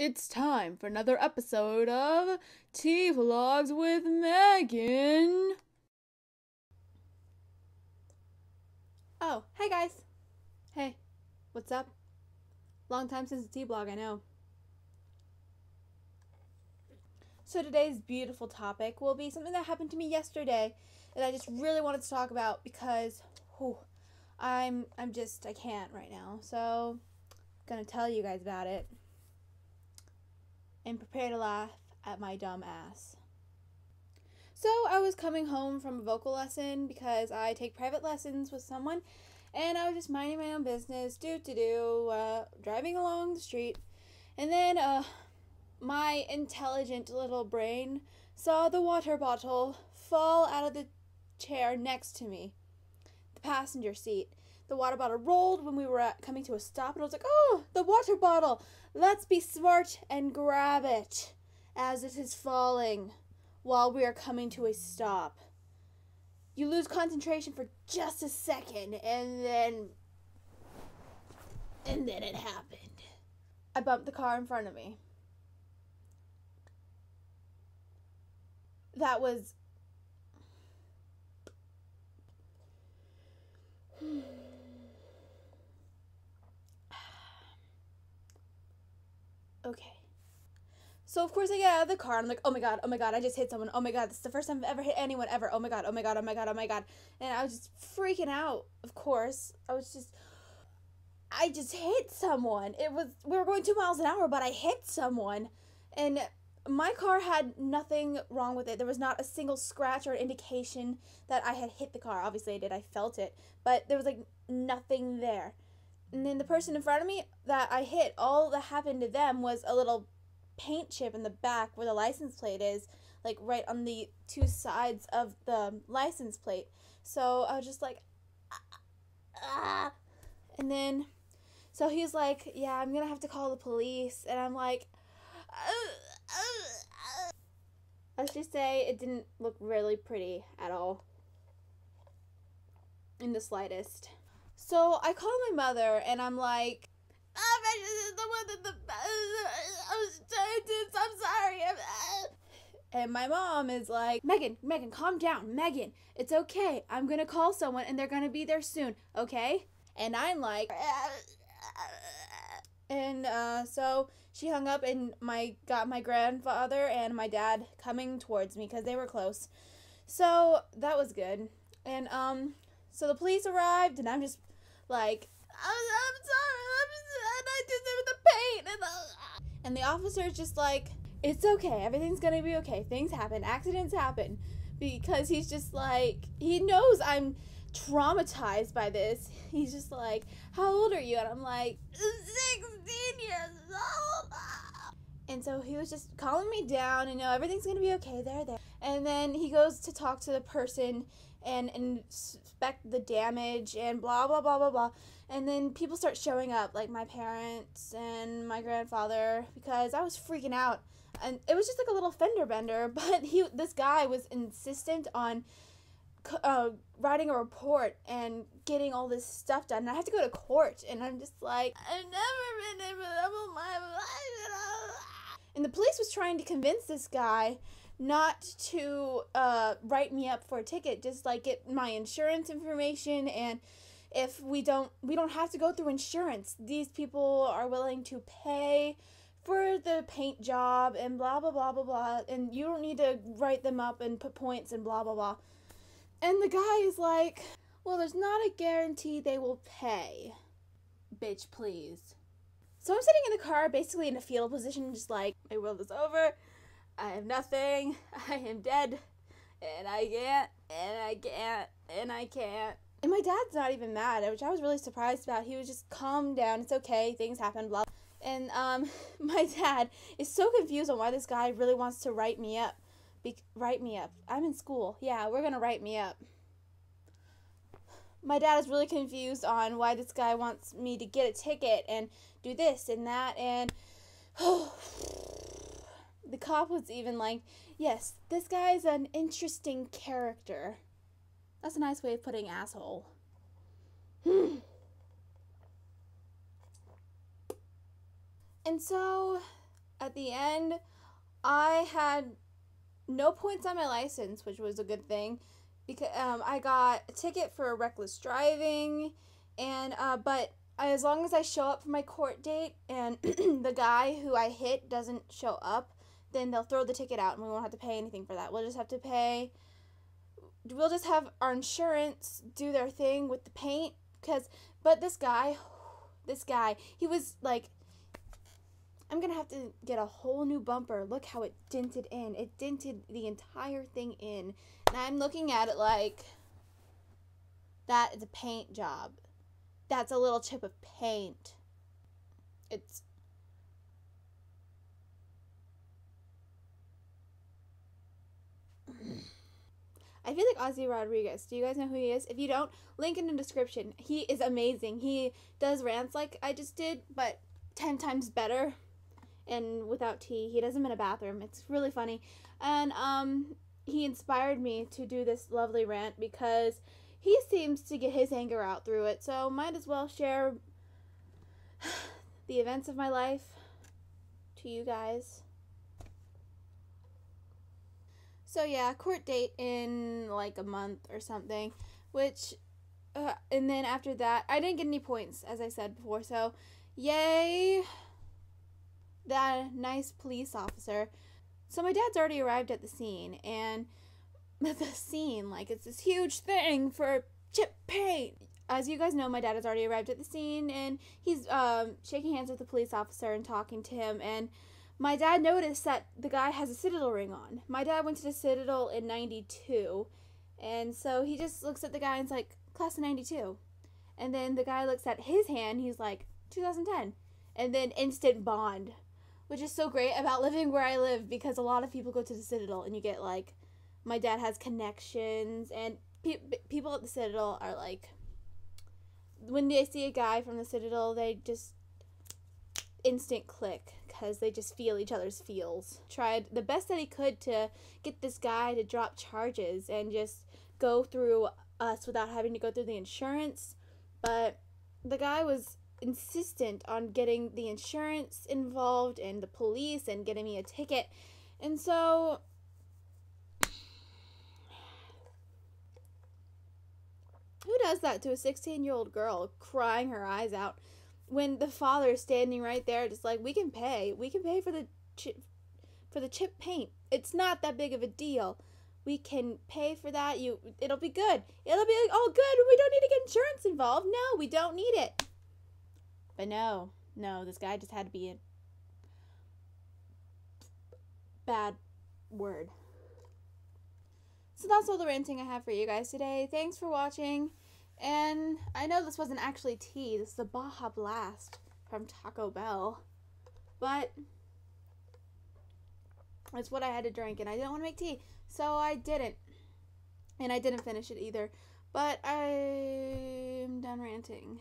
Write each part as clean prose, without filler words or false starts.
It's time for another episode of Tea Vlogs with Megan. Oh, hey guys. Hey, what's up? Long time since a tea vlog, I know. So today's beautiful topic will be something that happened to me yesterday that I just really wanted to talk about because I can't right now. So I'm gonna tell you guys about it. And prepare to laugh at my dumb ass. So I was coming home from a vocal lesson because I take private lessons with someone, and I was just minding my own business, driving along the street, and then my intelligent little brain saw the water bottle fall out of the chair next to me, the passenger seat. The water bottle rolled when we were coming to a stop, and I was like, oh, the water bottle! Let's be smart and grab it as it is falling while we are coming to a stop. You lose concentration for just a second, and then it happened. I bumped the car in front of me. That was... Okay. So of course I get out of the car and I'm like, oh my god, I just hit someone. Oh my god, this is the first time I've ever hit anyone ever. Oh my god. And I was just freaking out, of course. I just hit someone. We were going 2 miles an hour, but I hit someone. And my car had nothing wrong with it. There was not a single scratch or indication that I had hit the car. Obviously I did, I felt it. But there was like nothing there. And then the person in front of me that I hit, all that happened to them was a little paint chip in the back where the license plate is, like right on the two sides of the license plate. So I was just like, ah. And then, so he's like, yeah, I'm gonna have to call the police. And I'm like, let's just say it didn't look really pretty at all, in the slightest. So I call my mother and I'm like, I'm sorry. And my mom is like, Megan, calm down. Megan, it's okay. I'm going to call someone and they're going to be there soon, okay? And I'm like, and so she hung up and got my grandfather and my dad coming towards me because they were close. So that was good. And so the police arrived and I'm just like, I'm sorry, I did it with the paint. And the officer's just like, it's okay, everything's gonna be okay. Things happen, accidents happen. Because he's just like, he knows I'm traumatized by this. He's just like, how old are you? And I'm like, 16 years old. And so he was just calming me down and, everything's gonna be okay, there. And then he goes to talk to the person and inspect the damage and blah, blah, blah, blah, blah. And then people start showing up, like my parents and my grandfather, because I was freaking out. And it was just like a little fender bender, but this guy was insistent on writing a report and getting all this stuff done. And I had to go to court, and I'm just like, I've never been able to live my life. And the police was trying to convince this guy not to write me up for a ticket, just like get my insurance information, and if we don't have to go through insurance. These people are willing to pay for the paint job and blah, blah, blah, blah, blah, and you don't need to write them up and put points and blah, blah, blah. And the guy is like, well, there's not a guarantee they will pay. Bitch, please. So I'm sitting in the car, basically in a fetal position, just like, my world is over. I have nothing. I am dead. And I can't. And my dad's not even mad, which I was really surprised about. He was just, calm down. It's okay. Things happen, blah. And my dad is so confused on why this guy really wants to write me up. Write me up. I'm in school. Yeah, we're going to write me up. My dad is really confused on why this guy wants me to get a ticket and do this and that. And the cop was even like, yes, this guy's an interesting character. That's a nice way of putting asshole. And so at the end, I had no points on my license, which was a good thing, because I got a ticket for reckless driving, and but as long as I show up for my court date and the guy who I hit doesn't show up, then they'll throw the ticket out and we won't have to pay anything for that. We'll just have our insurance do their thing with the paint, but this guy, he was like, I'm gonna have to get a whole new bumper. Look how it dented in. It dented the entire thing in. And I'm looking at it like, that is a paint job. That's a little chip of paint. I feel like Ozzy Rodriguez. Do you guys know who he is? If you don't, link in the description. He is amazing. He does rants like I just did, but 10 times better. And without tea. He does them in a bathroom. It's really funny. And he inspired me to do this lovely rant because he seems to get his anger out through it. So might as well share the events of my life to you guys. So yeah, court date in like a month or something, which and then after that, I didn't get any points, as I said before. So yay, that nice police officer. So my dad's already arrived at the scene, and the scene, like, it's this huge thing for chip paint. As you guys know, my dad has already arrived at the scene, and he's shaking hands with the police officer and talking to him, and my dad noticed that the guy has a Citadel ring on. My dad went to the Citadel in 92, and so he just looks at the guy and is like, class of 92. And then the guy looks at his hand, he's like, 2010. And then instant bond, which is so great about living where I live, because a lot of people go to the Citadel and you get like, my dad has connections, and people at the Citadel are like, when they see a guy from the Citadel, they just instant click because they just feel each other's feels. Tried the best that he could to get this guy to drop charges and just go through us without having to go through the insurance, but the guy was insistent on getting the insurance involved and the police and getting me a ticket. And so who does that to a 16-year-old girl crying her eyes out when the father's standing right there just like, we can pay for the chip paint. It's not that big of a deal. We can pay for that. It'll be good. It'll be all good. We don't need to get insurance involved. No, we don't need it. But no, this guy just had to be a bad word. So that's all the ranting I have for you guys today. Thanks for watching. And I know this wasn't actually tea. This is a Baja Blast from Taco Bell. But it's what I had to drink, and I didn't want to make tea. So I didn't. And I didn't finish it either. But I'm done ranting.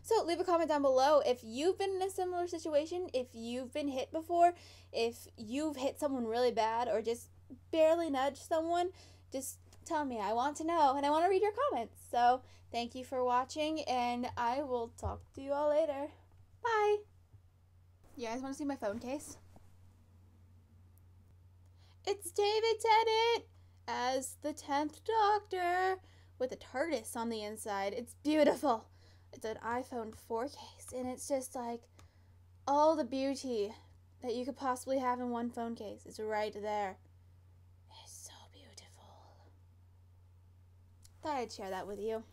So leave a comment down below if you've been in a similar situation, if you've been hit before, if you've hit someone really bad or just barely nudged someone. Just tell me. I want to know, and I want to read your comments. So thank you for watching, and I will talk to you all later. Bye. You guys want to see my phone case? It's David Tennant as the 10th Doctor with a TARDIS on the inside. It's beautiful. It's an iPhone 4 case, and it's just like all the beauty that you could possibly have in one phone case is right there. It's so beautiful. Thought I'd share that with you.